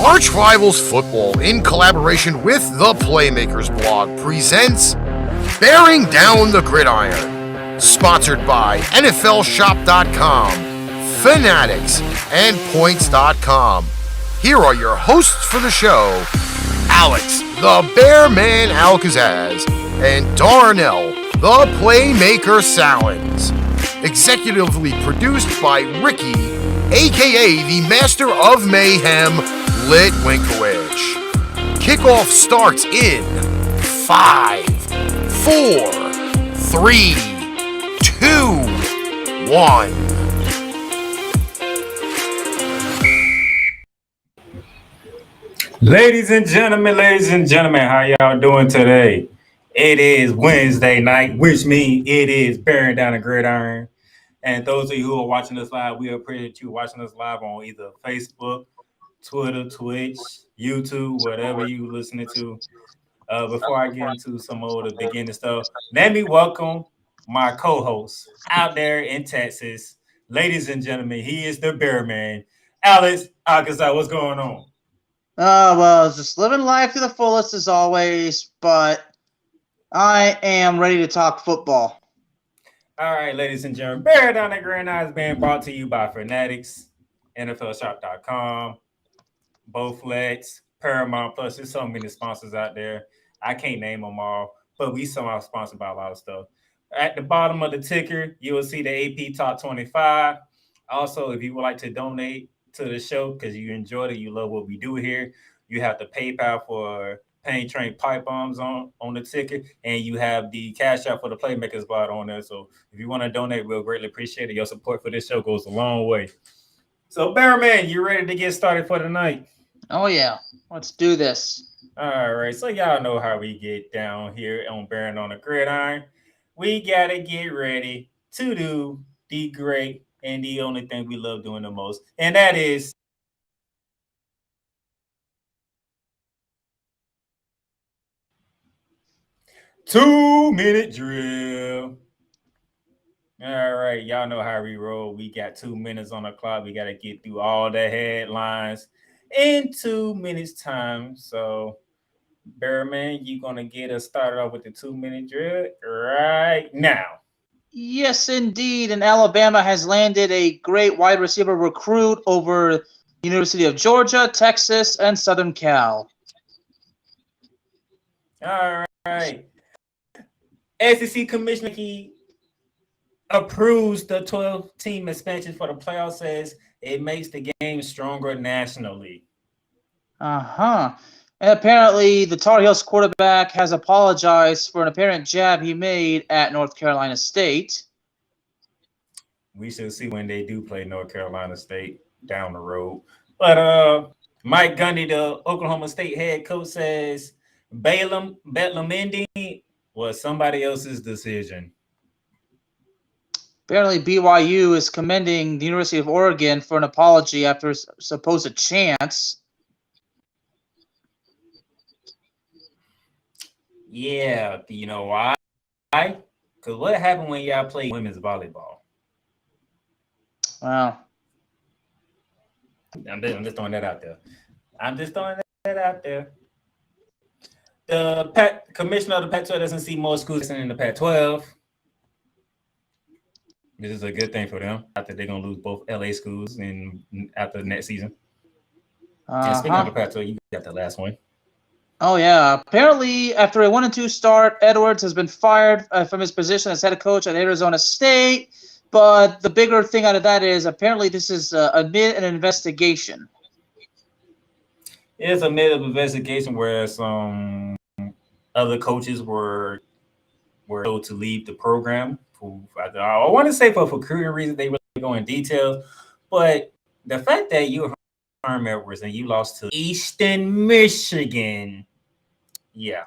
Arch Rivals Football, in collaboration with the Playmakerz blog, presents Bearing Down the Gridiron, sponsored by NFLShop.com, Fanatics, and Points.com. Here are your hosts for the show, Alex, the Bearman Kazzaz, and Darnell, the Playmaker Sallins. Executively produced by Ricky, aka the Master of Mayhem, Litwinkowich. Kickoff starts in 5, 4, 3, 2, 1. Ladies and gentlemen, how y'all doing today? It is Wednesday night, which means it is Bearing Down the Gridiron. And those of you who are watching us live, we appreciate you watching us live on either Facebook, Twitter, Twitch, YouTube, whatever you listening to. Before I get into some of the beginning stuff, let me welcome my co-host out there in Texas. Ladies and gentlemen, he is the Bearman, Alex Kazzaz. What's going on? Well, just living life to the fullest as always, but I am ready to talk football. All right, ladies and gentlemen, Bear Down the Gridiron is being brought to you by Fanatics, NFLShop.com, Bowflex, Paramount Plus. There's so many sponsors out there. I can't name them all, but we somehow sponsored by a lot of stuff. At the bottom of the ticker, you will see the AP Top 25. Also, if you would like to donate to the show because you enjoyed it, you love what we do here, you have the PayPal for Paint Train Pipe Bombs on the ticket, and you have the Cash App for the Playmakerz bot on there. So if you want to donate, we'll greatly appreciate it. Your support for this show goes a long way. So, Bearman, you ready to get started for the night? Oh, yeah. Let's do this. All right. So y'all know how we get down here on Bearing on the Gridiron. We got to get ready to do the great and the only thing we love doing the most, and that is two-minute drill. All right, y'all know how we roll. We got 2 minutes on the clock. We got to get through all the headlines in 2 minutes time. So, Bearman, you're going to get us started off with the 2-minute drill right now. Yes, indeed. And Alabama has landed a great wide receiver recruit over the University of Georgia, Texas, and Southern Cal. All right. SEC Commissioner, he approves the 12-team expansion for the playoffs, says it makes the game stronger nationally. And apparently, the Tar Heels quarterback has apologized for an apparent jab he made at North Carolina State. We shall see when they do play North Carolina State down the road. But Mike Gundy, the Oklahoma State head coach, says Betlamendi was somebody else's decision. Apparently, BYU is commending the University of Oregon for an apology after a supposed chance. Yeah, you know why? Because what happened when y'all played women's volleyball? Wow. I'm just throwing that out there. The commissioner of the Pac-12 doesn't see more schools in the Pac-12. This is a good thing for them after they're going to lose both LA schools after the next season. And speaking of the Pac-12, you got the last one. Oh, yeah. Apparently, after a 1-2 start, Edwards has been fired from his position as head coach at Arizona State. But the bigger thing out of that is apparently this is amid an investigation. It's amid an investigation where some other coaches were told to leave the program. I want to say for recruiting reasons, they really go in details. But the fact that you were Herm Edwards and you lost to Eastern Michigan, yeah,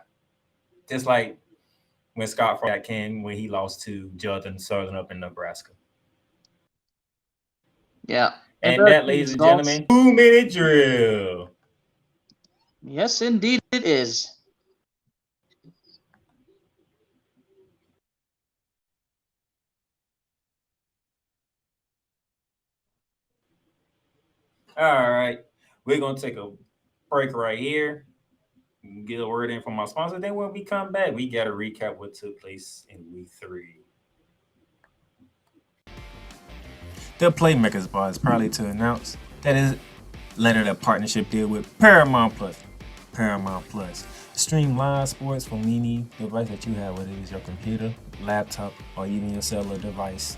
just like when Scott Frost came when he lost to Jordan Southern up in Nebraska. Yeah. And that, ladies and gentlemen, 2-minute drill. Yes, indeed it is. All right. We're going to take a break right here. Get a word in from my sponsor. Then when we come back, we got to recap what took place in week 3. The Playmakerz bar is proudly to announce that it landed a partnership deal with Paramount Plus. Paramount Plus. Stream live sports from any device that you have, whether it's your computer, laptop, or even your cellular device.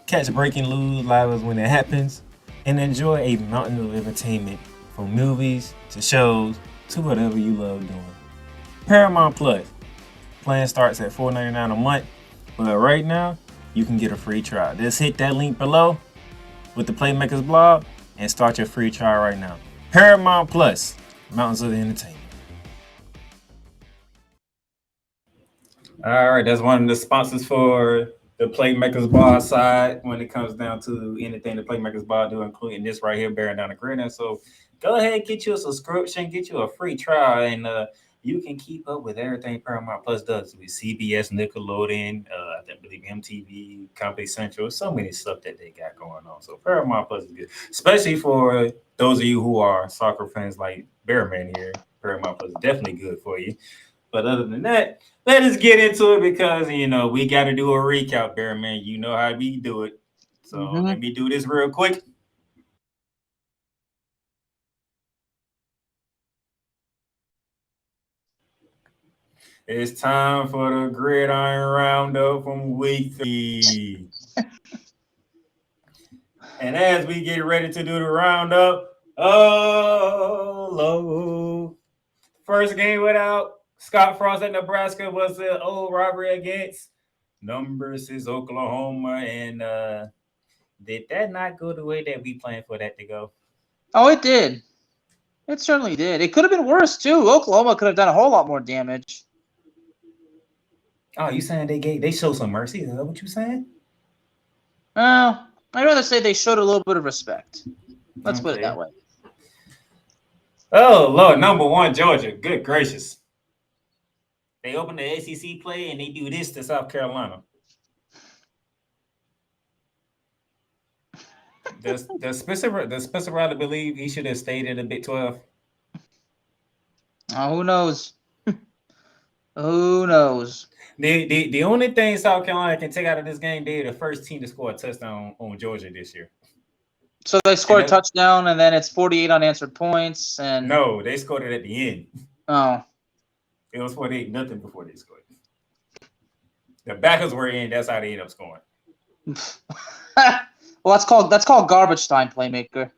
Catch breaking news live when it happens, and enjoy a mountain of entertainment from movies to shows to whatever you love doing. Paramount Plus. Plan starts at $4.99 a month, but right now you can get a free trial. Just hit that link below with the Playmakerz blog and start your free trial right now. Paramount Plus, mountains of entertainment. All right, that's one of the sponsors for the Playmakerz bar side when it comes down to anything the Playmakerz bar do, including this right here, Bearing Down the Gridiron. So go ahead, get you a subscription, get you a free trial, and you can keep up with everything Paramount Plus does with CBS, Nickelodeon, I believe MTV, Comedy Central, so many stuff that they got going on. So Paramount Plus is good, especially for those of you who are soccer fans like Bearman here. Paramount Plus is definitely good for you. But other than that, let us get into it because, we got to do a recap, Bearman. You know how we do it. So let me do this real quick. It's time for the Gridiron Roundup from week 3. And as we get ready to do the roundup, first game without Scott Frost at Nebraska was the old rivalry against number 6 Oklahoma. And did that not go the way that we planned for that to go? Oh, it did. It certainly did. It could have been worse, too. Oklahoma could have done a whole lot more damage. Oh, you saying they showed some mercy? Is that what you saying? I'd rather say they showed a little bit of respect. Let's put it that way. Oh, Lord, number 1, Georgia. Good gracious. They open the ACC play and they do this to South Carolina. Does Spencer Riley believe he should have stayed in the Big 12? Oh, who knows? Who knows? The only thing South Carolina can take out of this game, they're the first team to score a touchdown on Georgia this year. So they scored a touchdown, and then it's 48 unanswered points. And no, they scored it at the end. Oh. It was 48-0 before they scored. The backers were in. That's how they ended up scoring. Well, that's called garbage time, Playmaker.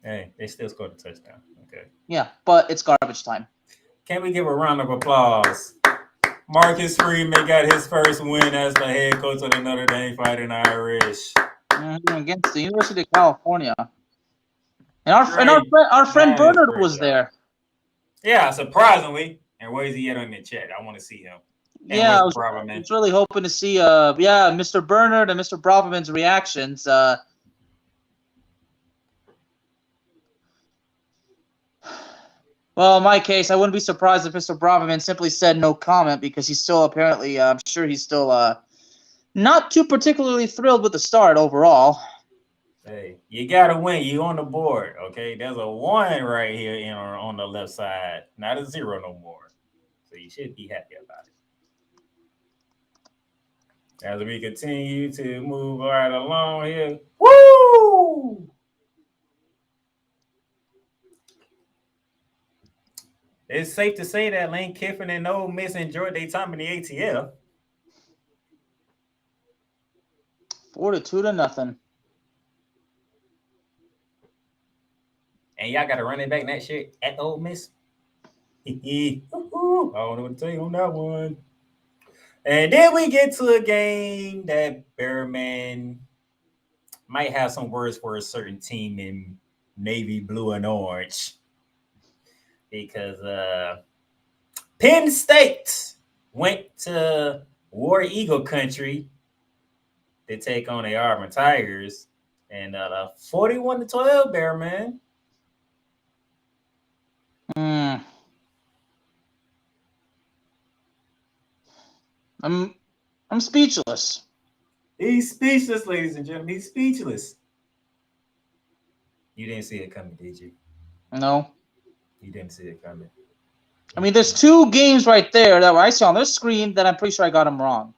Hey, they still scored a touchdown. Okay. Yeah, but it's garbage time. Can we give a round of applause? Marcus Freeman got his first win as the head coach of the Notre Dame Fighting Irish. Against the University of California. And our friend Bernard was there. Yeah, surprisingly. And where is he at on the chat? I want to see him. And yeah, I was really hoping to see Mr. Bernard and Mr. Braverman's reactions. Well, in my case, I wouldn't be surprised if Mr. Braverman simply said no comment because he's still apparently, I'm sure he's still not too particularly thrilled with the start overall. Hey, you got to win. You on the board, okay? There's a 1 right here on the left side, not a 0 no more. So you should be happy about it. As we continue to move right along here. Woo! It's safe to say that Lane Kiffin and Ole Miss enjoyed their time in the ATL. 4-2-0. And y'all got to run it back next year at Ole Miss. I don't know what to tell you on that one. And then we get to a game that Bearman might have some words for a certain team in navy blue and orange. Because Penn State went to War Eagle country to take on the Auburn Tigers. And 41-12, Bearman. I'm speechless. He's speechless, ladies and gentlemen. He's speechless. You didn't see it coming, did you? No. He didn't see it coming. I mean, there's 2 games right there that I see on this screen that I'm pretty sure I got them wrong.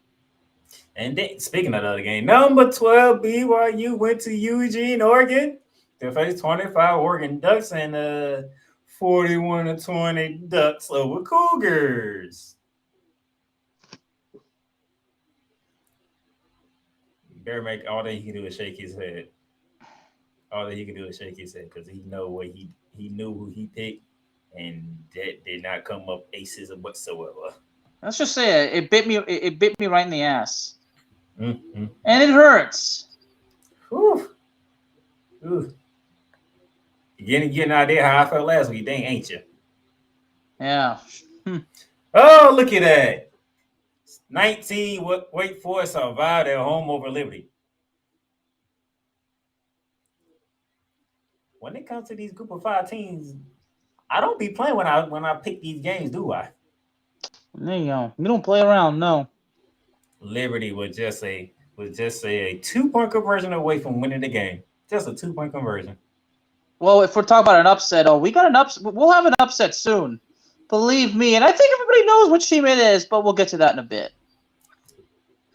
And then, speaking of the other game, number 12 BYU went to Eugene, Oregon to face 25 Oregon Ducks and 41-20 Ducks over Cougars. Better make all that he can do is shake his head. All that he can do is shake his head because he know what he knew who he picked, and that did not come up aces whatsoever. Let's just say it bit me. It bit me right in the ass, Mm-hmm. and it hurts. Whew. Ooh. You get an idea how I felt last week, dang, ain't you? Yeah. Oh, look at that. 19, Wake Forest survived at home over Liberty. When it comes to these group of 5 teams, I don't be playing when I pick these games, do I? There you go. We don't play around, no. Liberty was just a 2-point conversion away from winning the game. Just a 2-point conversion. Well, if we're talking about an upset, we got an upset. We'll have an upset soon. Believe me. And I think everybody knows which team it is, but we'll get to that in a bit.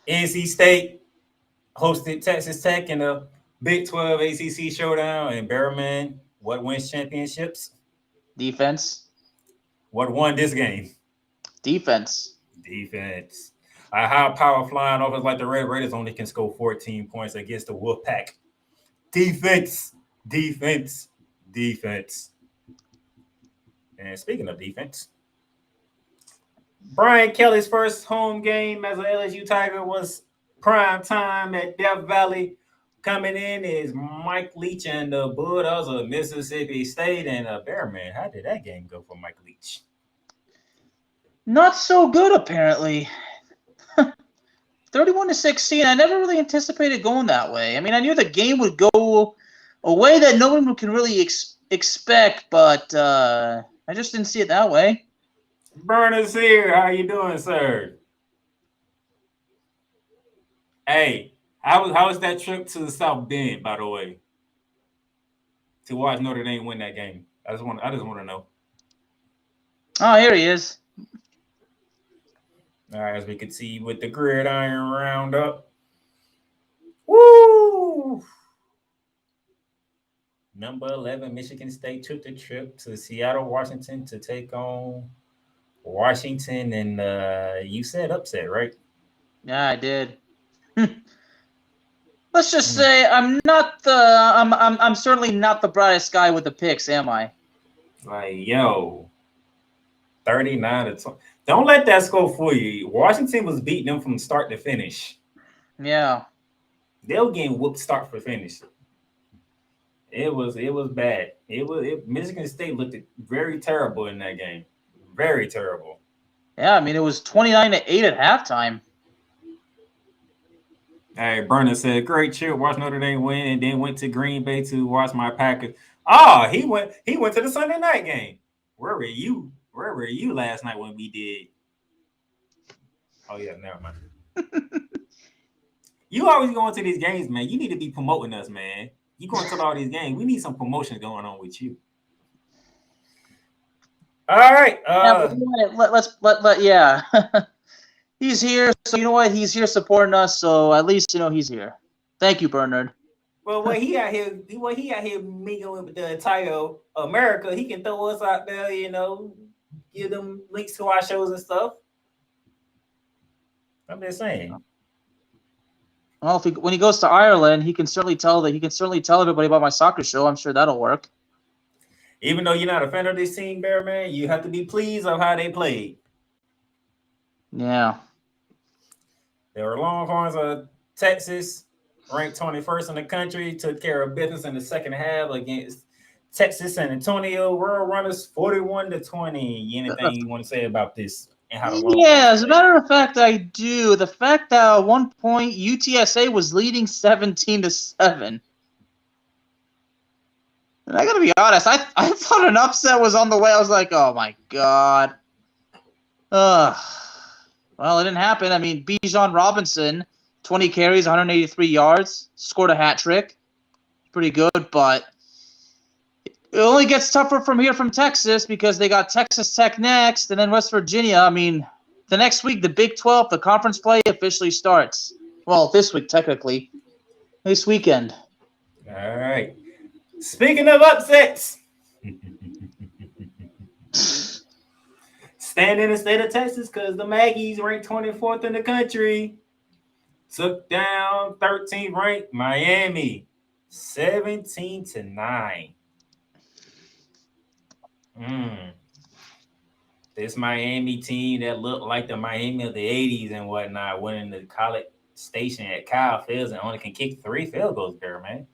NC State hosted Texas Tech in the Big 12 ACC showdown, and Bearman, what wins championships? Defense. What won this game? Defense. Defense. A high-power flying offense like the Red Raiders only can score 14 points against the Wolfpack. Defense. Defense. Defense. And speaking of defense, Brian Kelly's first home game as an LSU Tiger was prime time at Death Valley. Coming in is Mike Leach and the Bulldogs of Mississippi State. And Bearman, how did that game go for Mike Leach? Not so good, apparently. 31-16. I never really anticipated going that way. I mean, I knew the game would go a way that no one can really expect, but I just didn't see it that way. Burner's here. How you doing, sir? Hey, how was that trip to the South Bend, by the way? To watch Notre Dame win that game. I just want to know. Oh, here he is. All right, as we can see with the Gridiron Roundup. Woo! Number 11, Michigan State took the trip to Seattle, Washington to take on Washington, and you said upset, right? Yeah, I did. Let's just say I'm certainly not the brightest guy with the picks, am I? Like, yo, 39-20. Don't let that score fool you. Washington was beating them from start to finish. Yeah. They were getting whooped start for finish. It was bad. Michigan State looked very terrible in that game. Very terrible. Yeah, I mean it was 29-8 at halftime. Hey, Burner said, great trip, watch Notre Dame win, and then went to Green Bay to watch my Packers. Oh, he went to the Sunday night game. Where were you? Where were you last night when we did? Oh yeah, never mind. You always going to these games, man. You need to be promoting us, man. You going to all these games. We need some promotion going on with you. All right. Yeah. He's here, so you know what? He's here supporting us, so at least he's here. Thank you, Bernard. Well, when he out here mingling with the entire America, he can throw us out there, give them links to our shows and stuff. I'm just saying. Well, when he goes to Ireland, he can certainly tell everybody about my soccer show. I'm sure that'll work. Even though you're not a fan of this team, Bearman, you have to be pleased of how they played. Yeah. They were Longhorns of Texas, ranked 21st in the country, took care of business in the second half against Texas San Antonio. World Runners 41-20. Anything you want to say about this? And how as a matter of fact, I do. The fact that at one point UTSA was leading 17-7. And I gotta be honest, I thought an upset was on the way. I was like, oh my god. Well, it didn't happen. I mean, Bijan Robinson, 20 carries, 183 yards, scored a hat trick. Pretty good, but It only gets tougher from here from Texas because they got Texas Tech next and then West Virginia. I mean, the next week, the Big 12, the conference play officially starts. Well, this week, technically. This weekend. All right. Speaking of upsets, stand in the state of Texas because the Maggies ranked 24th in the country. Took down 13th ranked Miami, 17-9. This Miami team that looked like the Miami of the 80s and whatnot, winning the College Station at Kyle Fields and only can kick 3 field goals there, man.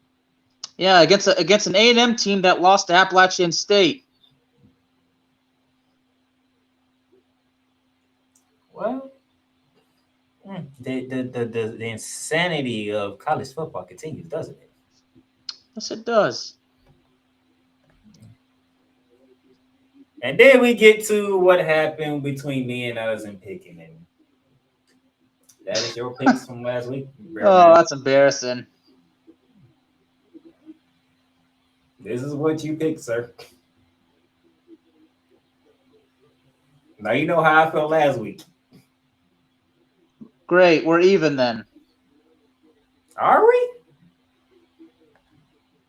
Yeah, against an A&M team that lost to Appalachian State. Well, the insanity of college football continues, doesn't it? Yes, it does. And then we get to what happened between me and us and picking. And that is your picks from last week. Oh, that's embarrassing. This is what you picked, sir. Now you know how I felt last week. Great, we're even then. Are we?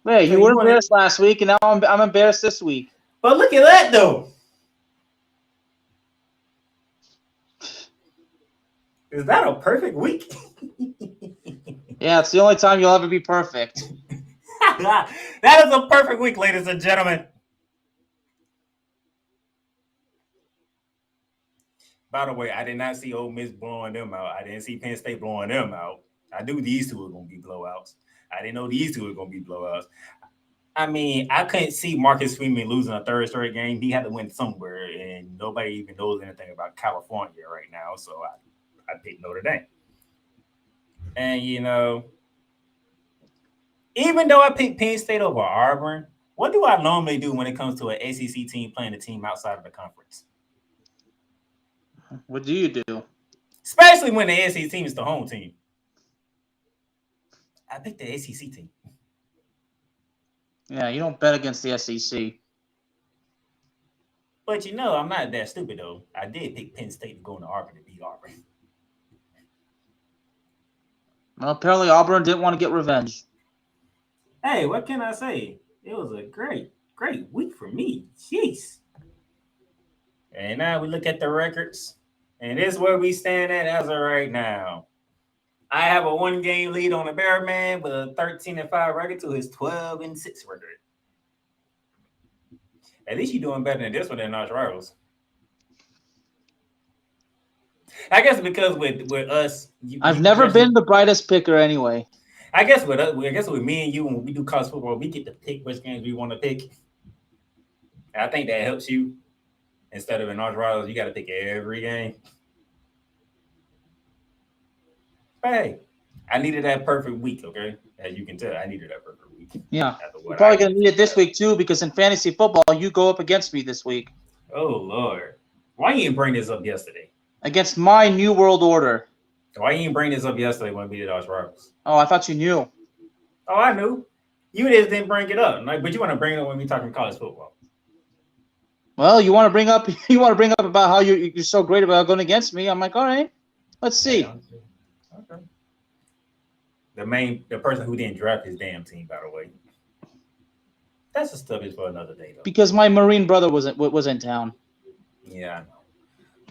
Yeah, you were embarrassed last week, and now I'm embarrassed this week. But look at that, though. Is that a perfect week? Yeah, it's the only time you'll ever be perfect. That is a perfect week, ladies and gentlemen. By the way, I did not see Ole Miss blowing them out. I didn't see Penn State blowing them out. I knew these two were going to be blowouts. I didn't know these two were going to be blowouts. I mean, I couldn't see Marcus Freeman losing a third straight game. He had to win somewhere, and nobody even knows anything about California right now. So I picked Notre Dame. And, you know, even though I picked Penn State over Auburn, what do I normally do when it comes to an SEC team playing a team outside of the conference? What do you do? Especially when the SEC team is the home team. I picked the SEC team. Yeah, you don't bet against the SEC. But you know, I'm not that stupid, though. I did pick Penn State to go into Auburn to beat Auburn. Well, apparently Auburn didn't want to get revenge. Hey, what can I say? It was a great week for me. Jeez. And now we look at the records. And this is where we stand at as of right now. I have a 1-game lead on the Bear Man with a 13-5 record to his 12-6 record. At least you're doing better than this one than Arch Rivals. I guess because with us, I've never been the brightest picker anyway. I guess with me and you, when we do college football, we get to pick which games we want to pick. And I think that helps you. Instead of in Arch Rivals, you got to pick every game. But hey, I needed that perfect week, okay? As you can tell, I needed that perfect week. Yeah. You're probably going to need it this week, too, because in fantasy football, you go up against me this week. Oh, Lord. Why you didn't bring this up yesterday? Against my New World Order. Why you didn't bring this up yesterday when we did Arch Rivals? Oh, I thought you knew. Oh, I knew. You just didn't bring it up. But you want to bring it up when we talking college football. Well, you want to bring up about how you're so great about going against me. I'm like, all right, let's see. Okay. The person who didn't draft his damn team, by the way. That's the stuff is for another day, though. Because my Marine brother was in town. Yeah, I know.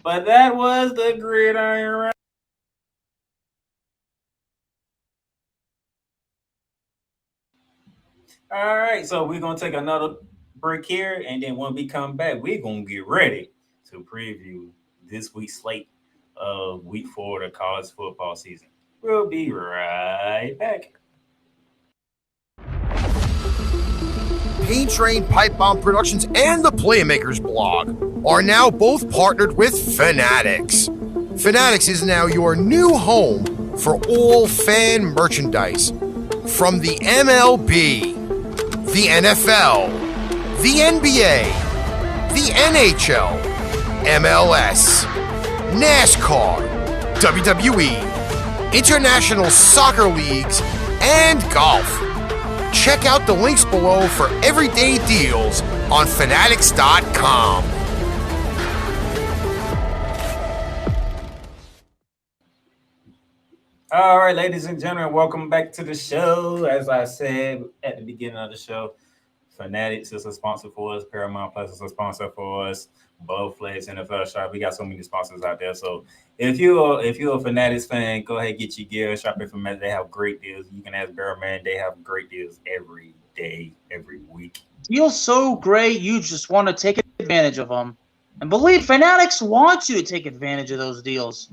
But that was the gridiron round. All right, so we're gonna take another break here, and then when we come back, we're gonna get ready to preview this week's slate of week 4 of the college football season. We'll be right back. Paint Train Pipe Bomb Productions and the Playmakerz blog are now both partnered with Fanatics. Fanatics is now your new home for all fan merchandise. From the MLB, the NFL, the NBA, the NHL, MLS, NASCAR, WWE, international soccer leagues, and golf. Check out the links below for everyday deals on Fanatics.com. All right, ladies and gentlemen, welcome back to the show. As I said at the beginning of the show, Fanatics is a sponsor for us. Paramount Plus is a sponsor for us. Bowflex, NFL Shop. We got so many sponsors out there. So if you're a Fanatics fan, go ahead and get your gear. Shop it from them. They have great deals. You can ask Barrowman. They have great deals every day, every week. Deals so great, you just want to take advantage of them. And believe Fanatics want you to take advantage of those deals.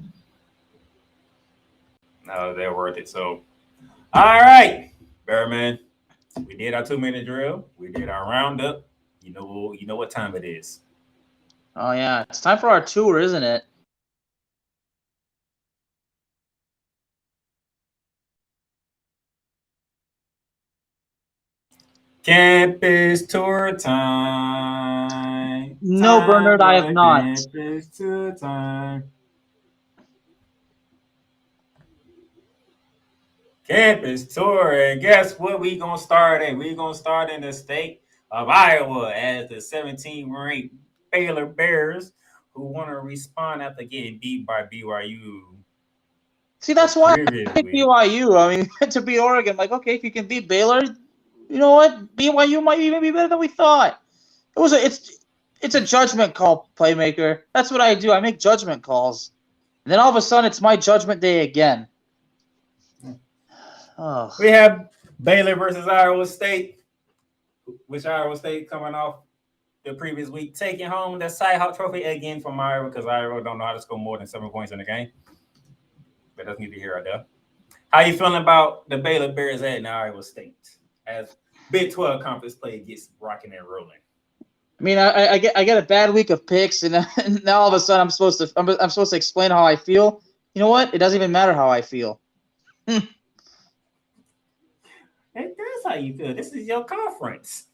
No, they're worth it. So, all right, Barrowman. We did our 2-minute drill. We did our roundup. You know what time it is. Oh, yeah. It's time for our tour, isn't it? Campus tour time. No, Bernard, I have not. Campus tour time. Campus tour. And guess what we going to start in? We're going to start in the state of Iowa as the 17th-ranked Baylor Bears, who want to respond after getting beat by BYU. See, that's why I picked BYU. I mean, to beat Oregon, like, okay, if you can beat Baylor, you know what? BYU might even be better than we thought. It's a judgment call, Playmaker. That's what I do. I make judgment calls. And then all of a sudden, it's my judgment day again. Oh. We have Baylor versus Iowa State, which Iowa State coming off the previous week, taking home the Cy-Hawk Trophy again from Iowa because Iowa don't know how to score more than 7 points in the game. But that's neither here or there. How you feeling about the Baylor Bears at Iowa State as Big 12 conference play gets rocking and rolling? I mean, I get a bad week of picks, and now all of a sudden I'm supposed to explain how I feel. You know what? It doesn't even matter how I feel. That's how you feel. This is your conference.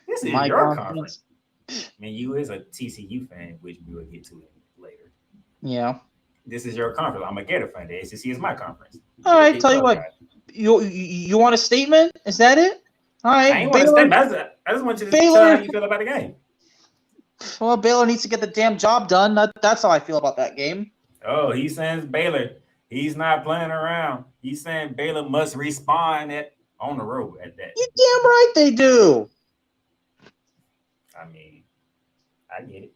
This is your conference. I mean, you is a TCU fan, which we will get to later. Yeah. This is your conference. I'm a Gator fan. The ACC is my conference. All right, tell you what. You want a statement? Is that it? All right. I ain't want a statement. I just want you to tell how you feel about the game. Well, Baylor needs to get the damn job done. That's how I feel about that game. Oh, he's saying Baylor. He's not playing around. He's saying Baylor must respond on the road at that. You damn right they do. I mean, I get it.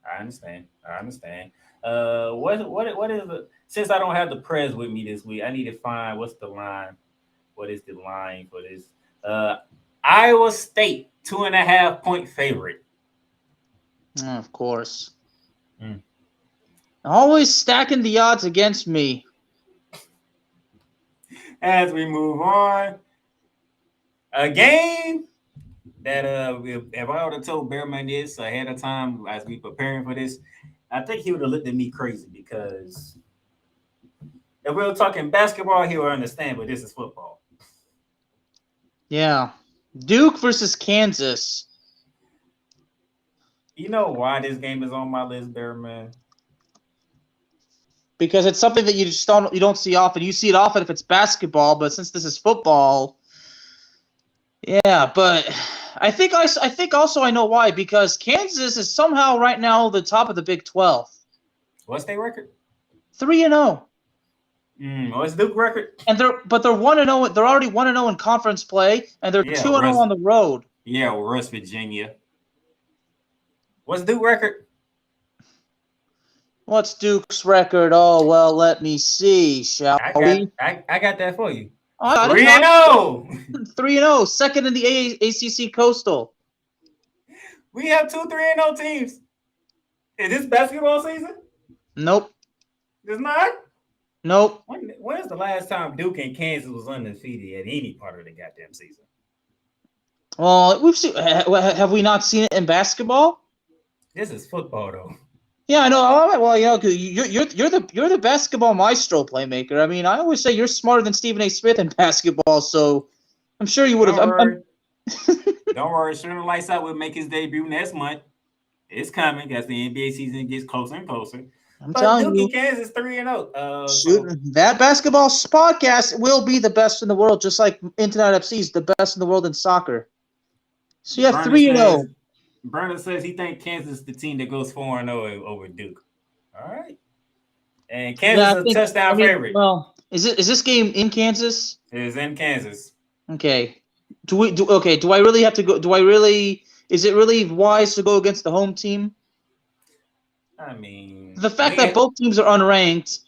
I understand. What is the, since I don't have the press with me this week, I need to find what's the line. What is the line for this? Iowa State 2.5-point favorite. Of course. Always stacking the odds against me. As we move on, a game that if I would have told Bearman this ahead of time as we preparing for this, I think he would have looked at me crazy because if we were talking basketball, he would understand, but this is football. Yeah. Duke versus Kansas. You know why this game is on my list, Bearman? Because it's something that you don't see often. You see it often if it's basketball, but since this is football, yeah. But I think also I know why, because Kansas is somehow right now the top of the Big 12. What's their record? 3-0. What's Duke record? And they're 1-0. They're already 1-0 in conference play, and they're 2-0 on the road. Yeah, West Virginia. What's Duke record? What's Duke's record? Oh, well, let me see, shall we? I got that for you. 3-0. 3-0, second in the ACC Coastal. We have 2 3-0 teams. Is this basketball season? Nope. It's not? Nope. When's the last time Duke and Kansas was undefeated at any part of the goddamn season? Well, we've seen. Have we not seen it in basketball? This is football, though. Yeah, I know. All right, well, you're the basketball maestro, Playmaker. I mean, I always say you're smarter than Stephen A. Smith in basketball, so I'm sure you would have. Don't worry. Shooting the Lights Out will make his debut next month. It's coming as the NBA season gets closer and closer. I'm But telling Duke you. and Kansas 3-0. That basketball podcast will be the best in the world, just like Internet FC is the best in the world in soccer. So you have 3-0. Bernard says he thinks Kansas is the team that goes 4-0 over Duke. All right. And Kansas is a touchdown favorite. Well, is this game in Kansas? It is in Kansas. Okay. Do I really have to go? Is it really wise to go against the home team? I mean, The fact that both teams are unranked,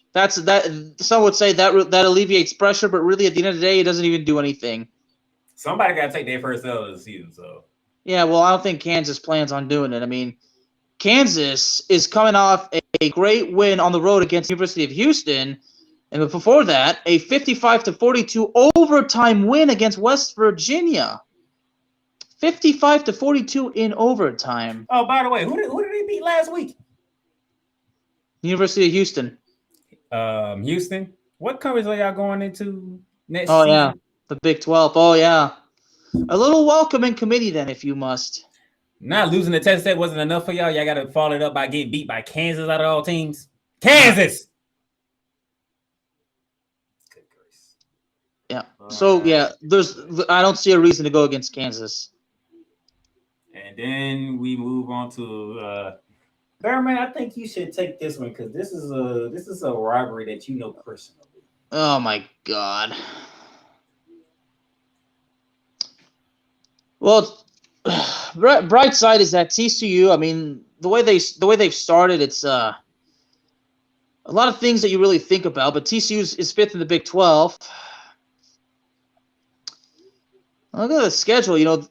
some would say that alleviates pressure, but really at the end of the day, it doesn't even do anything. Somebody got to take their first L of the season, so. Yeah, well, I don't think Kansas plans on doing it. I mean, Kansas is coming off a great win on the road against the University of Houston, and before that, a 55-42 overtime win against West Virginia. 55-42 in overtime. Oh, by the way, who did they beat last week? University of Houston. Houston. What conference are y'all going into next season? Yeah, the Big 12. Oh, yeah. A little welcoming committee then, if you must. Not losing the test set wasn't enough for y'all. Y'all got to follow it up by getting beat by Kansas out of all teams. Kansas! Good grace. Yeah. So, yeah, I don't see a reason to go against Kansas. And then we move on to Bearman. I think you should take this one because this is a rivalry that you know personally. Oh my God. Well, bright side is that TCU. I mean, the way they've started, it's a lot of things that you really think about. But TCU is fifth in the Big 12. Look at the schedule. You know,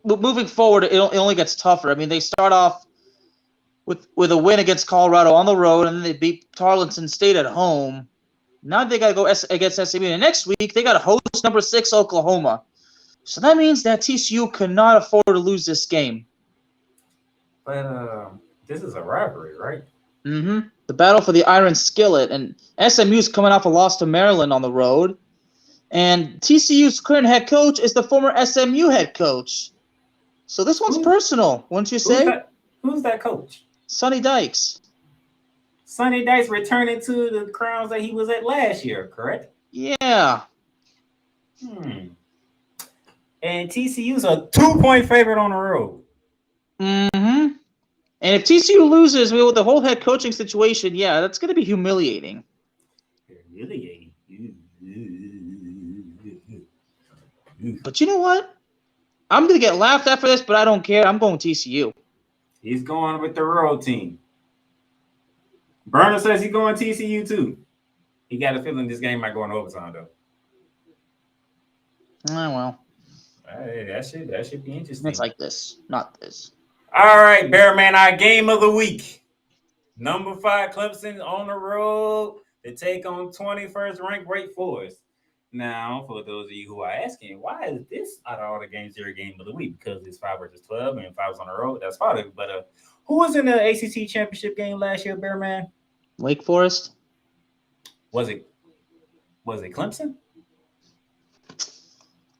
moving forward, it only gets tougher. I mean, they start off with a win against Colorado on the road, and then they beat Tarleton State at home. Now they got to go against SMU. And next week, they got to host number 6 Oklahoma. So that means that TCU cannot afford to lose this game. But this is a rivalry, right? Mm-hmm. The battle for the Iron Skillet. And SMU's coming off a loss to Maryland on the road. And TCU's current head coach is the former SMU head coach. So this one's personal, wouldn't you say? Who's that coach? Sonny Dykes. Sonny Dykes returning to the crowns that he was at last year, correct? Yeah. And TCU's a 2-point favorite on the road. Mm-hmm. And if TCU loses with the whole head coaching situation, yeah, that's going to be humiliating. Humiliating. But you know what? I'm going to get laughed at for this, but I don't care. I'm going TCU. He's going with the road team. Burner says he's going TCU too. He got a feeling this game might go in overtime though. Well. Hey, that should be interesting. It's like this, not this. All right, Bearman, our game of the week. Number 5 Clemson on the road to take on 21st ranked Wake Forest. Now, for those of you who are asking, why is this out of all the games your game of the week? Because it's 5 versus 12 and 5 is on the road. That's fine. But who was in the ACC championship game last year, Bearman? Wake Forest. Was it Clemson?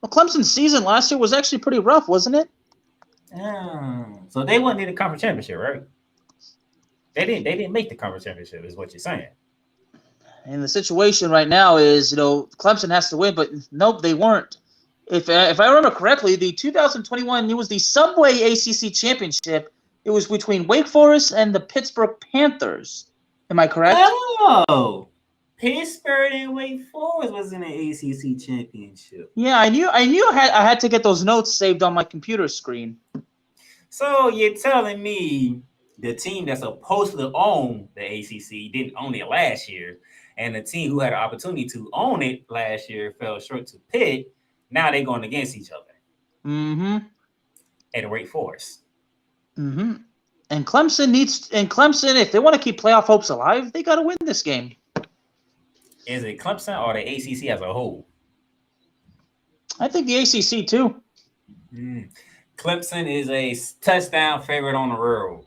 Well, Clemson's season last year was actually pretty rough, wasn't it? So they wouldn't need a conference championship, right? They didn't make the conference championship, is what you're saying. And the situation right now is, Clemson has to win, but nope, they weren't. If I remember correctly, the 2021, it was the Subway ACC Championship. It was between Wake Forest and the Pittsburgh Panthers. Am I correct? Oh, Pittsburgh and Wake Forest was in the ACC Championship. Yeah, I knew I had to get those notes saved on my computer screen. So you're telling me the team that's supposed to own the ACC didn't own it last year, and the team who had an opportunity to own it last year fell short to Pitt. Now they're going against each other. Mm-hmm. At Wake Forest. Mm-hmm. And Clemson, if they want to keep playoff hopes alive, they got to win this game. Is it Clemson or the ACC as a whole? I think the ACC too. Clemson is a touchdown favorite on the road.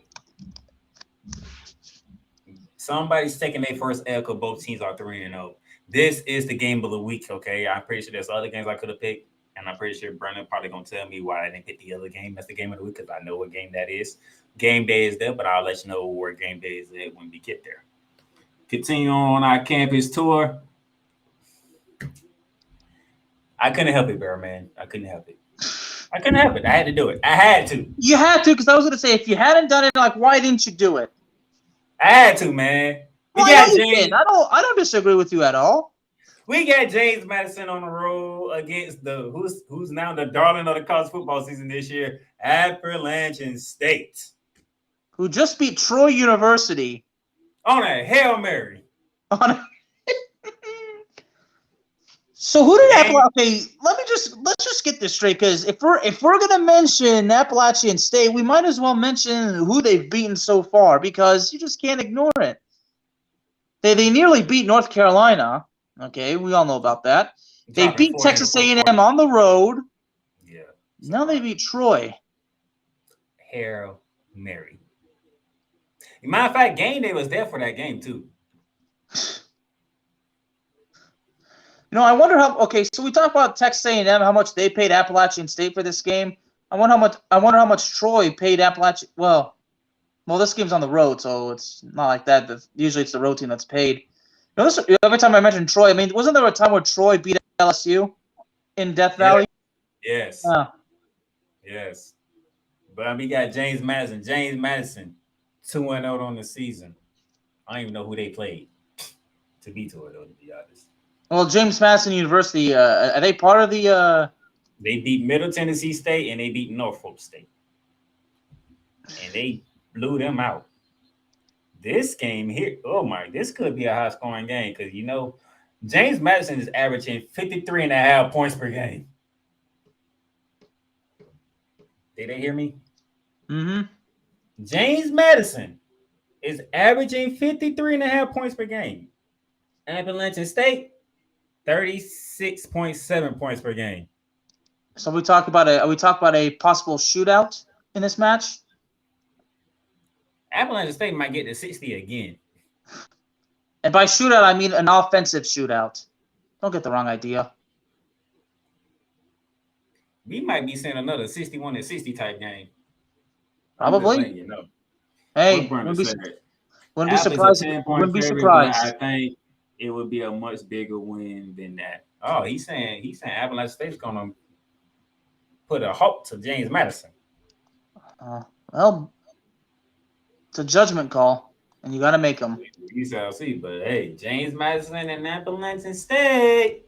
Somebody's taking their first L because both teams are 3-0. This is the game of the week, okay? I'm pretty sure there's other games I could have picked, And I'm pretty sure Brandon probably going to tell me why I didn't pick the other game. That's the game of the week because I know what game that is. Game day is there, but I'll let you know where game day is at when we get there. Continue on our campus tour. I couldn't help it, Bear Man. I couldn't help it. I had to do it. I had to. You had to, because I was going to say, if you hadn't done it, like, why didn't you do it? I had to, man. Well, I don't disagree with you at all. We got James Madison on the road against the who's now the darling of the college football season this year, Appalachian State, who just beat Troy University on a Hail Mary. So who did Appalachian? Okay, let's just get this straight, because if we're gonna mention Appalachian State, we might as well mention who they've beaten so far, because you just can't ignore it. They nearly beat North Carolina. Okay, we all know about that. They beat Texas A&M on the road. Yeah. Now they beat Troy. Hail Mary. Matter of fact, game day was there for that game too. I wonder how. Okay, so we talked about Texas A&M, how much they paid Appalachian State for this game. I wonder how much Troy paid Appalachian. Well, this game's on the road, so it's not like that. Usually, it's the road team that's paid. Every time I mention Troy, I mean, wasn't there a time where Troy beat LSU in Death Valley? Yes. Yes. But we got James Madison. James Madison, 2-0 on the season. I don't even know who they played to be 2-0, to be honest. Well, James Madison University, are they part of the? They beat Middle Tennessee State and they beat Norfolk State, and they blew them out. This game here, this could be a high-scoring game because James Madison is averaging 53.5 points per game. Did they hear me? Mm-hmm. James Madison is averaging 53.5 points per game. Appalachian State, 36.7 points per game. So are we talking about a possible shootout in this match? Appalachian State might get to 60 again. And by shootout, I mean an offensive shootout. Don't get the wrong idea. We might be seeing another 61-60 type game. Probably. Hey, wouldn't be surprised. Wouldn't be surprised. I think it would be a much bigger win than that. Oh, he's saying Appalachian State's gonna put a halt to James Madison. Well, it's a judgment call, and you got to make them. We shall see, but hey, James Madison and Appalachian State,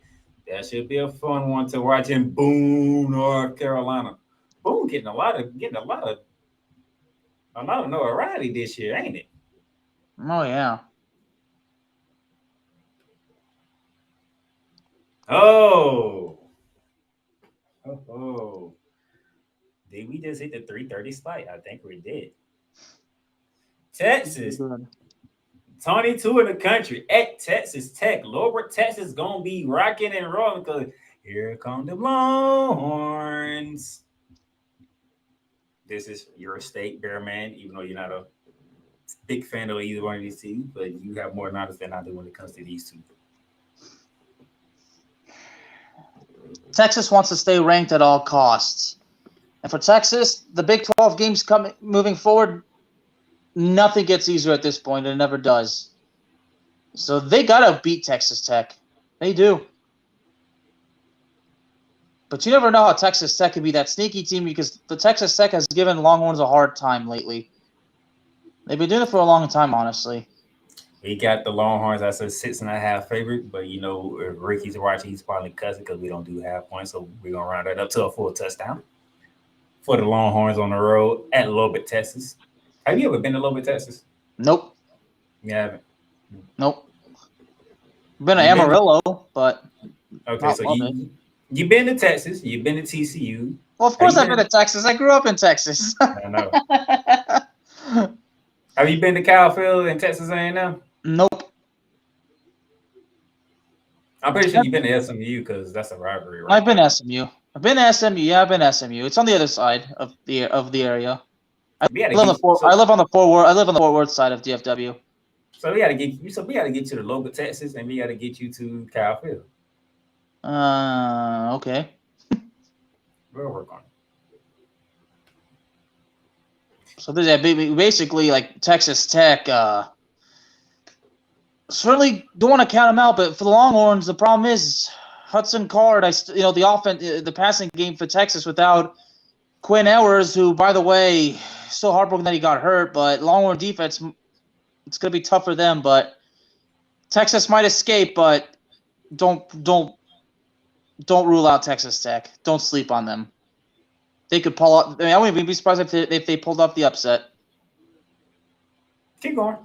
that should be a fun one to watch in Boone, North Carolina. Boone getting a lot of notoriety this year, ain't it? Oh yeah. Oh. Did we just hit the 3:30 spike? I think we did. Texas, 22 in the country at Texas Tech. Lower Texas gonna be rocking and rolling because here come the Longhorns. This is your state, Bear Man, even though you're not a big fan of either one of these teams, but you have more knowledge than I do when it comes to these two. Texas wants to stay ranked at all costs. And for Texas, the Big 12 games moving forward, nothing gets easier at this point, and it never does. So they got to beat Texas Tech. They do. But you never know how Texas Tech can be that sneaky team because the Texas Tech has given Longhorns a hard time lately. They've been doing it for a long time, honestly. We got the Longhorns as a 6.5 favorite, but if Ricky's watching, he's probably cussing because we don't do half points, so we're going to round that up to a full touchdown for the Longhorns on the road at Lubbock, Texas. Have you ever been to Lubbock, Texas? Nope. You haven't? Nope. Been to Amarillo, but okay, so you've been to Texas, you've been to TCU. Well, of course I've been to Texas. I grew up in Texas. I know. Have you been to Calfield in Texas A&M? Nope. I'm pretty sure you've been to SMU because that's a rivalry, right? I've been to SMU. Yeah, I've been to SMU. It's on the other side of the area. I live on the Fort Worth side of DFW. So we got to get you to Lubbock, Texas, and we got to get you to Calfield. Okay. We'll work on it. So there's basically like Texas Tech. Certainly don't want to count them out, but for the Longhorns, the problem is Hudson Card. The offense, the passing game for Texas without Quinn Ewers, who, by the way, so heartbroken that he got hurt. But Longhorn defense, it's going to be tough for them. But Texas might escape, but don't rule out Texas Tech. Don't sleep on them. They could pull up. I mean, I wouldn't be surprised if they pulled up the upset. Keep going.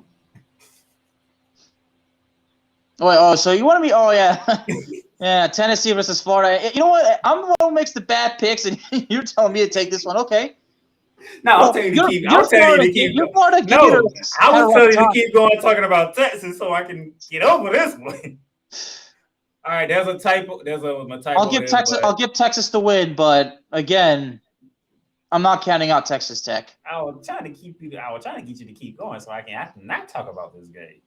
So you want to be? Oh yeah, yeah. Tennessee versus Florida. You know what? I'm the one who makes the bad picks, and you're telling me to take this one. Okay. No, I'll tell you to keep. I'll tell you to keep. You're Florida. No, I was telling you to keep going talking about Texas so I can get over this one. All right, there's a typo. I'll give Texas the win, but again, I'm not counting out Texas Tech. I was trying to get you to keep going so I can not talk about this game.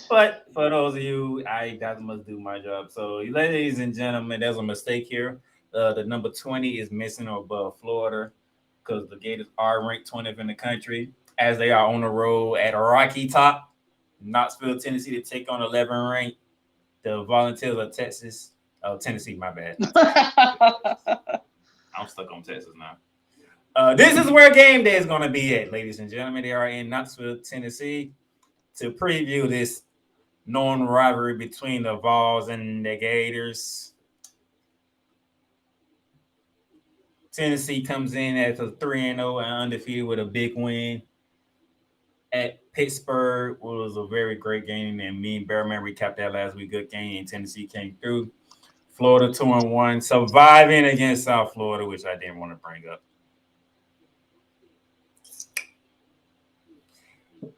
But for those of you, I must do my job. So, ladies and gentlemen, there's a mistake here. The number 20 is missing above Florida because the Gators are ranked 20th in the country as they are on the road at Rocky Top, Knoxville, Tennessee, to take on 11 ranked the Volunteers of Texas. Oh, Tennessee, my bad. I'm stuck on Texas now. This is where game day is going to be at, ladies and gentlemen. They are in Knoxville, Tennessee, to preview this known rivalry between the Vols and the Gators. Tennessee comes in as a 3-0 and undefeated with a big win at Pittsburgh. It was a very great game, and me and Bearman recapped that last week. Good game, and Tennessee came through. Florida 2-1, surviving against South Florida, which I didn't want to bring up.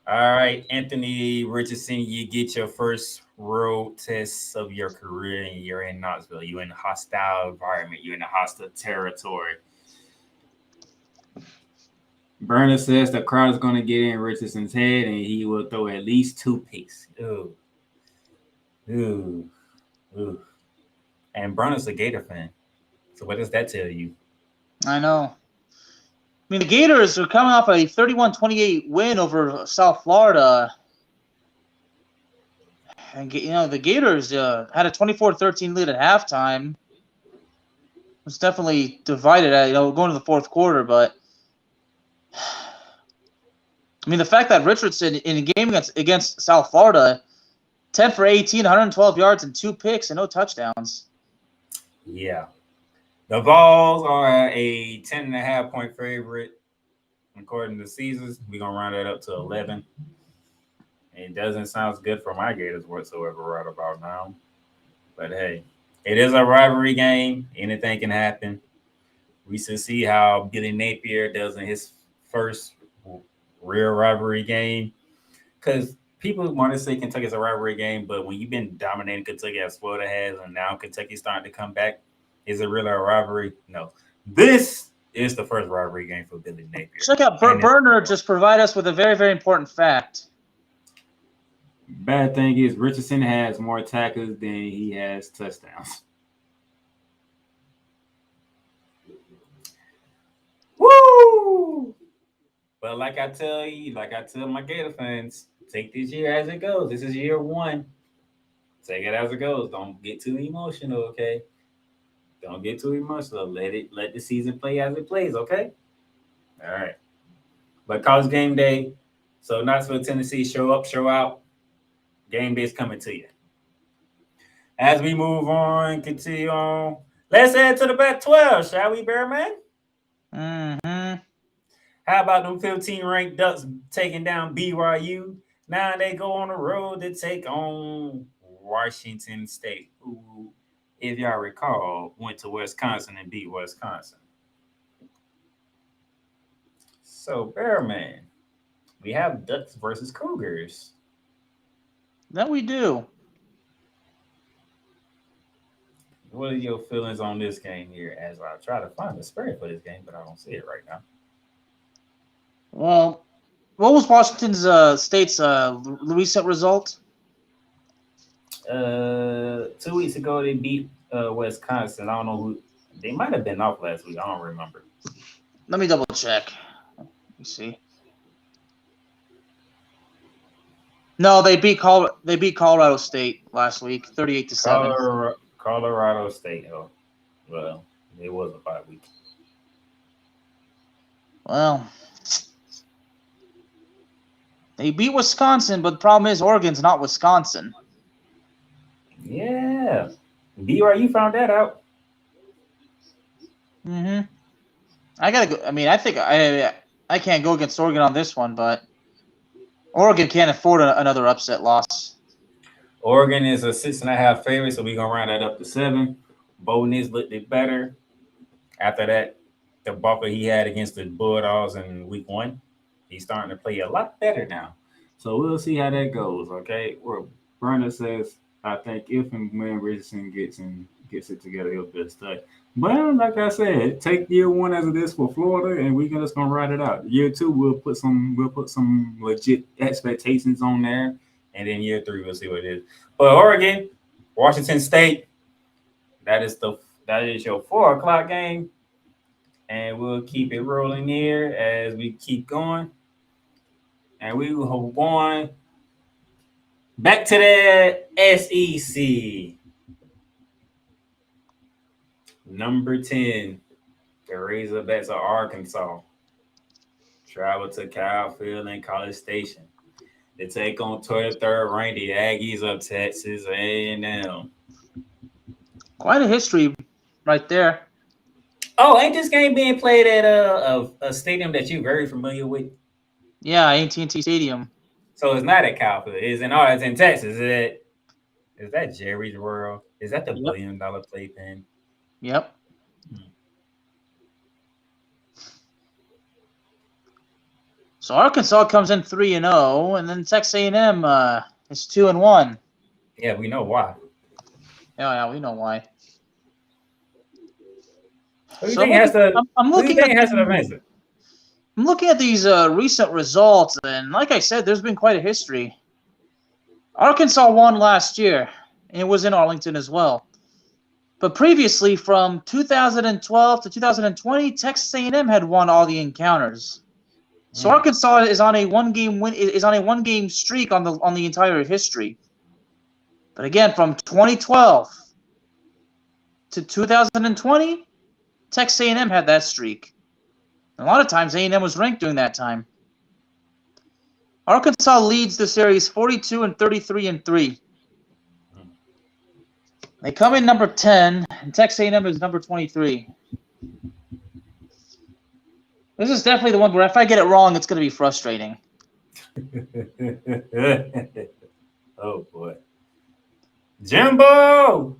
All right, Anthony Richardson, you get your first road test of your career, and you're in Knoxville. You're in a hostile environment. You're in a hostile territory. Burner says the crowd is going to get in Richardson's head, and he will throw at least 2 picks. Ooh. And Burner's a Gator fan. So what does that tell you? I know. I mean, the Gators are coming off a 31-28 win over South Florida. And, the Gators had a 24-13 lead at halftime. It was definitely divided, going to the fourth quarter. But, I mean, the fact that Richardson in a game against South Florida, 10 for 18, 112 yards and 2 picks and no touchdowns. Yeah. The Vols are a 10.5-point favorite according to Caesars. We're going to round that up to 11. It doesn't sound good for my Gators whatsoever right about now. But, hey, it is a rivalry game. Anything can happen. We should see how Billy Napier does in his first real rivalry game. Because people want to say Kentucky's a rivalry game, but when you've been dominating Kentucky as Florida has, and now Kentucky's starting to come back, is it really a rivalry? No. This is the first rivalry game for Billy Napier. Check out Burner just provide us with a very, very important fact. Bad thing is Richardson has more tackles than he has touchdowns. Woo! But like I tell my Gator fans, take this year as it goes. This is year 1. Take it as it goes. Don't get too emotional, okay? Don't get too emotional. Let the season play as it plays, okay? All right. But college game day. So Knoxville, Tennessee, show up, show out. Game day is coming to you. As we move on, continue on. Let's head to the Pac-12, shall we, Bearman? Mm-hmm. How about them 15-ranked Ducks taking down BYU? Now they go on the road to take on Washington State, who, if y'all recall, went to Wisconsin and beat Wisconsin. So, Bearman, we have Ducks versus Cougars. That we do. What are your feelings on this game here as I try to find the spread for this game, but I don't see it right now? Well, what was Washington's State's recent result? 2 weeks ago, they beat Wisconsin. I don't know who They might have been off last week. I don't remember. Let me double check. Let me see. No, they beat Colorado State last week, 38-7. Colorado State. Oh, well, it was a 5 week. Well, they beat Wisconsin, but the problem is Oregon's not Wisconsin. Yeah, BYU found that out. Mm-hmm. I gotta go. I mean, I think I can't go against Oregon on this one, but Oregon can't afford another upset loss. Oregon is a 6.5 favorite, so we're gonna round that up to 7. Bowden is looked it better. After that, the debacle he had against the Bulldogs in week 1, he's starting to play a lot better now. So we'll see how that goes. Okay, where Burner says, I think if and when Richardson gets it together, he'll be a stud. But like I said, take year 1 as it is for Florida, and we're just gonna ride it out. Year 2, we'll put some legit expectations on there, and then year 3, we'll see what it is. But Oregon, Washington State, that is your 4:00 game, and we'll keep it rolling here as we keep going, and we will go on back to the SEC. Number 10, the Razorbacks of Arkansas travel to Kyle Field and College Station. They take on 23rd ranked the Aggies of Texas A&M. Quite a history right there. Oh, ain't this game being played at a stadium that you're very familiar with? Yeah, AT&T Stadium. So it's not at Kyle Field. It's in Texas. Is that Jerry's World? Is that the $1 billion playpen? Yep. So Arkansas comes in 3-0, and then Texas A&M is 2-1. Yeah, we know why. Yeah, we know why. Who do you think has to? I'm looking at these recent results, and like I said, there's been quite a history. Arkansas won last year, and it was in Arlington as well. But previously, from 2012 to 2020, Texas A&M had won all the encounters. So Arkansas is on a one-game streak on the entire history. But again, from 2012 to 2020, Texas A&M had that streak. A lot of times, A&M was ranked during that time. Arkansas leads the series 42-33-3. They come in number 10, and Texas A&M is number 23. This is definitely the one where if I get it wrong, it's going to be frustrating. Oh, boy. Jimbo!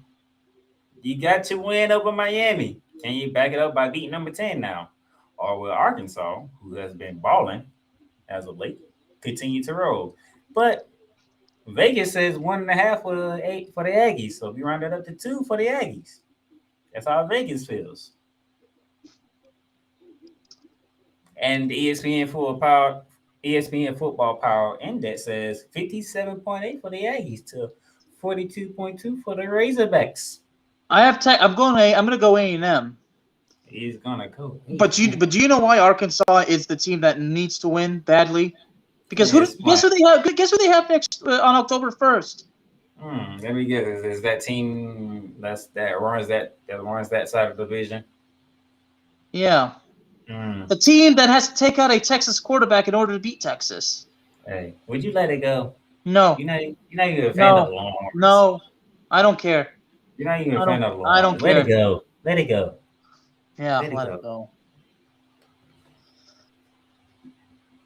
You got your win over Miami. Can you back it up by beating number 10 now? Or will Arkansas, who has been balling as of late, continue to roll? But Vegas says 1.5 for the Aggies. So if you round it up to 2 for the Aggies, that's how Vegas feels. And the ESPN Football Power Index says 57.8 for the Aggies to 42.2 for the Razorbacks. I'm going to go A&M. He's gonna go. But do you know why Arkansas is the team that needs to win badly? Because guess who they have? Guess who they have next on October 1st? Let me guess. Is that team that runs that side of the division? Yeah. The team that has to take out a Texas quarterback in order to beat Texas. Hey, would you let it go? No. You're a fan of the Longhorns. No, I don't care. You're not even a fan of the Longhorns. I don't care. Let it go. Yeah, let it go.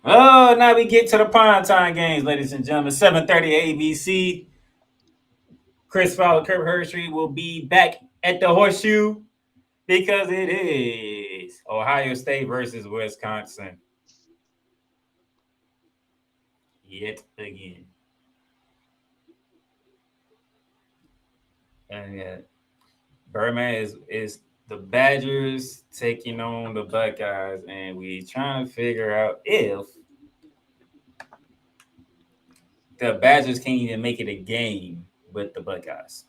Oh, now we get to the primetime games, ladies and gentlemen. 7:30 ABC. Chris Fowler, Kirk Herbstreit will be back at the Horseshoe because it is Ohio State versus Wisconsin. Yet again. And Birdman is the Badgers taking on the Buckeyes, and we trying to figure out if the Badgers can't even make it a game with the Buckeyes.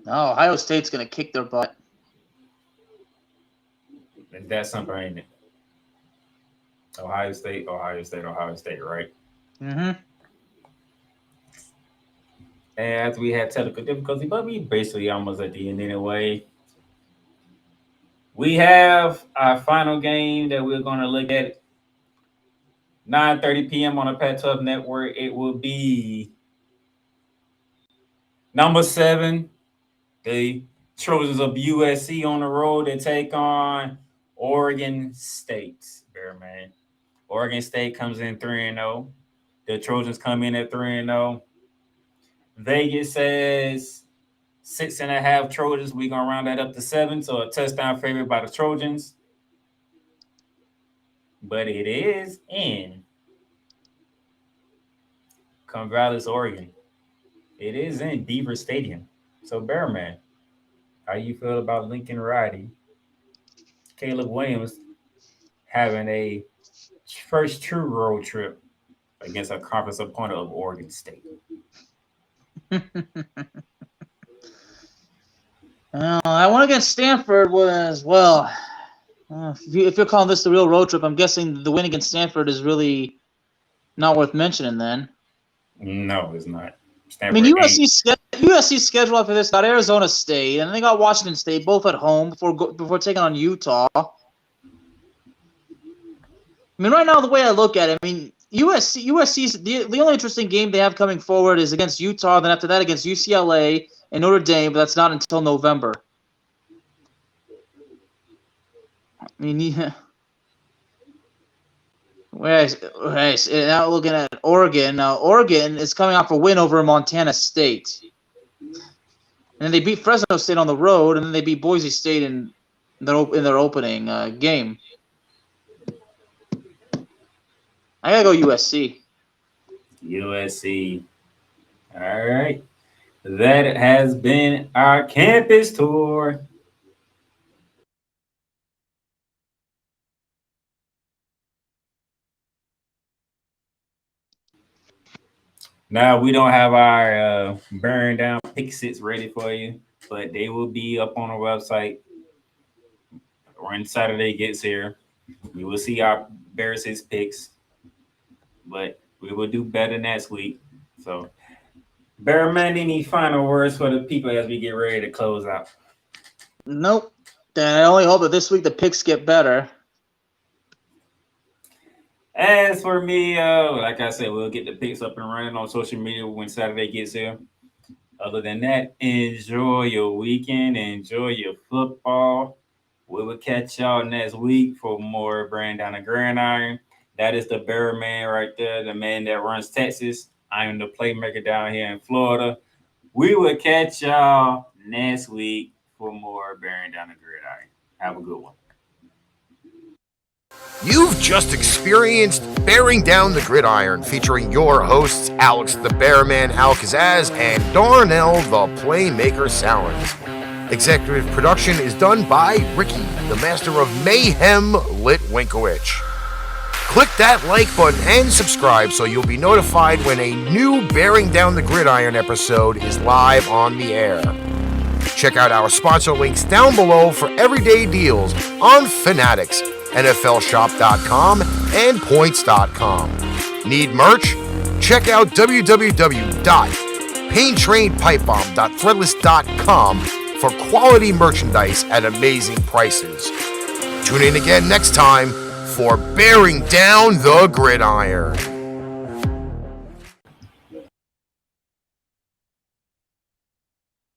No, Ohio State's going to kick their butt. And that's something, ain't it? Ohio State, right? Mm-hmm. As we had technical difficulty, but we basically almost at the end anyway. We have our final game that we're going to look at 9:30 p.m. on the Pac-12 Network. It will be number 7, the Trojans of USC on the road to take on Oregon State. Man. Oregon State comes in 3-0. The Trojans come in at 3-0. Vegas says 6.5 Trojans. We're going to round that up to 7. So a touchdown favorite by the Trojans. But it is in Corvallis, Oregon. It is in Beaver Stadium. So, Bearman, how you feel about Lincoln Riley, Caleb Williams having a first true road trip against a conference opponent of Oregon State? I went against Stanford was, well, if you're calling this the real road trip, I'm guessing the win against Stanford is really not worth mentioning then. No, it's not. Stanford, I mean, USC's schedule after this got Arizona State, and they got Washington State, both at home before taking on Utah. I mean, right now, the way I look at it, I mean, USC's the only interesting game they have coming forward is against Utah, then after that against UCLA and Notre Dame, but that's not until November. I mean, yeah. Whereas now looking at Oregon, Oregon is coming off a win over Montana State. And then they beat Fresno State on the road, and then they beat Boise State in their opening game. I gotta go USC. USC. All right. That has been our campus tour. Now, we don't have our burn down pick sits ready for you, but they will be up on our website when Saturday gets here. You will see our Bears picks, but we will do better next week. So, Bearman, any final words for the people as we get ready to close out? Nope. I only hope that this week the picks get better. As for me, like I said, we'll get the picks up and running on social media when Saturday gets here. Other than that, enjoy your weekend. Enjoy your football. We will catch y'all next week for more Brand Down the Gridiron. That is the Bear Man right there, the man that runs Texas. I am the Playmaker down here in Florida. We will catch y'all next week for more Bearing Down the Gridiron. Have a good one. You've just experienced Bearing Down the Gridiron, featuring your hosts, Alex the Bearman Kazzaz and Darnell the Playmaker Sallins. Executive production is done by Ricky, the master of Mayhem Litwinkowich. Click that like button and subscribe so you'll be notified when a new Bearing Down the Gridiron episode is live on the air. Check out our sponsor links down below for everyday deals on Fanatics, NFLshop.com, and Points.com. Need merch? Check out www.paintrainpipebomb.threadless.com for quality merchandise at amazing prices. Tune in again next time for Bearing Down the Gridiron.